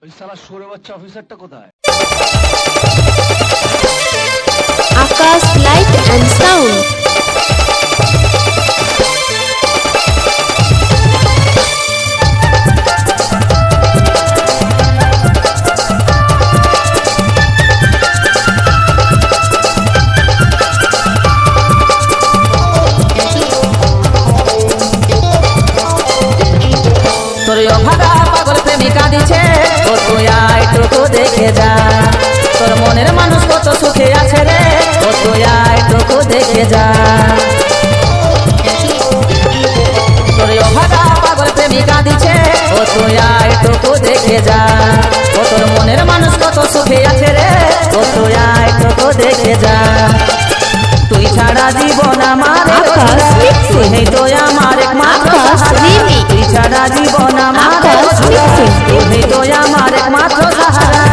ওই শালা সরে বাচ্চা অফিসারটা কোথায়? আকাশ লাইট অ্যান্ড সাউন্ড। তোর অভাগা পাগল প্রেমিকা দিছে ও তুই আইটুকু দেখে যা, তোর মনের মানুষ কত সুখে আছে রে ও তুই আইটুকু দেখে যা। তোর অভাগা পাগল প্রেমিকা দিছে ও তুই আইটুকু দেখে যা, ও তোর মনের মানুষ কত সুখে আছে রে ও তুই আইটুকু দেখে যা। তুই ছাড়া জীবন আমার তুই তো আমার একমাত্র সাহারা, তুই ছাড়া জীবন আমার তুই তো আমার একমাত্র সাহারা।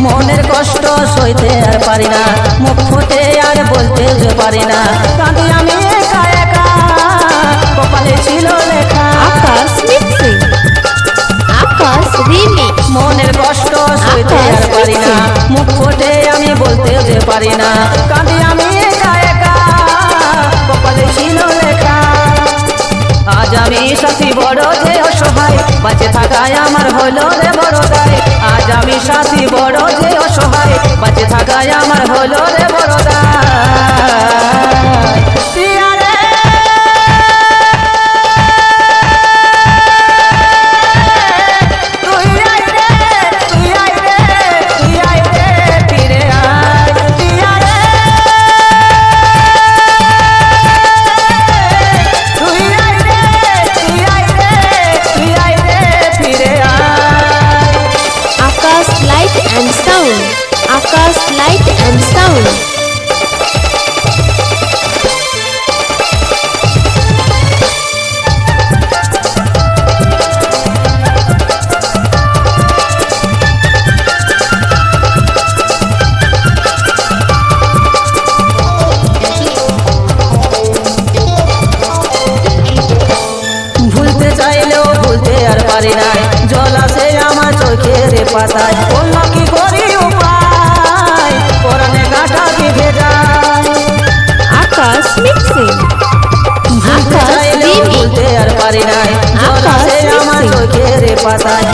মনের কষ্ট সইতে আর পারি না, মুখ ফুটে আর বলতে যে পারি না, কাঁদি আমি একা একা কপালে ছিল লেখা। আকাশ মিক্সিং, আকাশ রিমিক্স। মনের কষ্ট সইতে আর পারি না, মুখ ফুটে আমি বলতে যে পারি না, কাঁদি আমি একা একা কপালে ছিল লেখা। আজ আমি সাথী বড় যে অসহায়, বাঁচে থাকায় আমার হলো রে বড় দায়। আজ আমি সাথী বড় যে অসহায়, বাঁচে থাকায় আমার হলো রে বড় দায়। প্রিয়া রে তুই আয় রে, তুই আয় রে, তুই আয় রে, ফিরে আয়। প্রিয়া রে তুই আয় রে, তুই আয় রে, তুই আয় রে, ফিরে আয়। Akash light and sound, Akash light and sound. ভুলতে চাইলেও ভুলতে আর পারি নাই, জল আসে আমার চোখের পাতায়, অন্য কি করি উপায় পরানে গাঁটা বিঁধে যায়। আকাশ মিক্সিং, ভুলতে চাইলেও ভুলতে আর পারি নাই, জল আসে আমার চোখের পাতায়,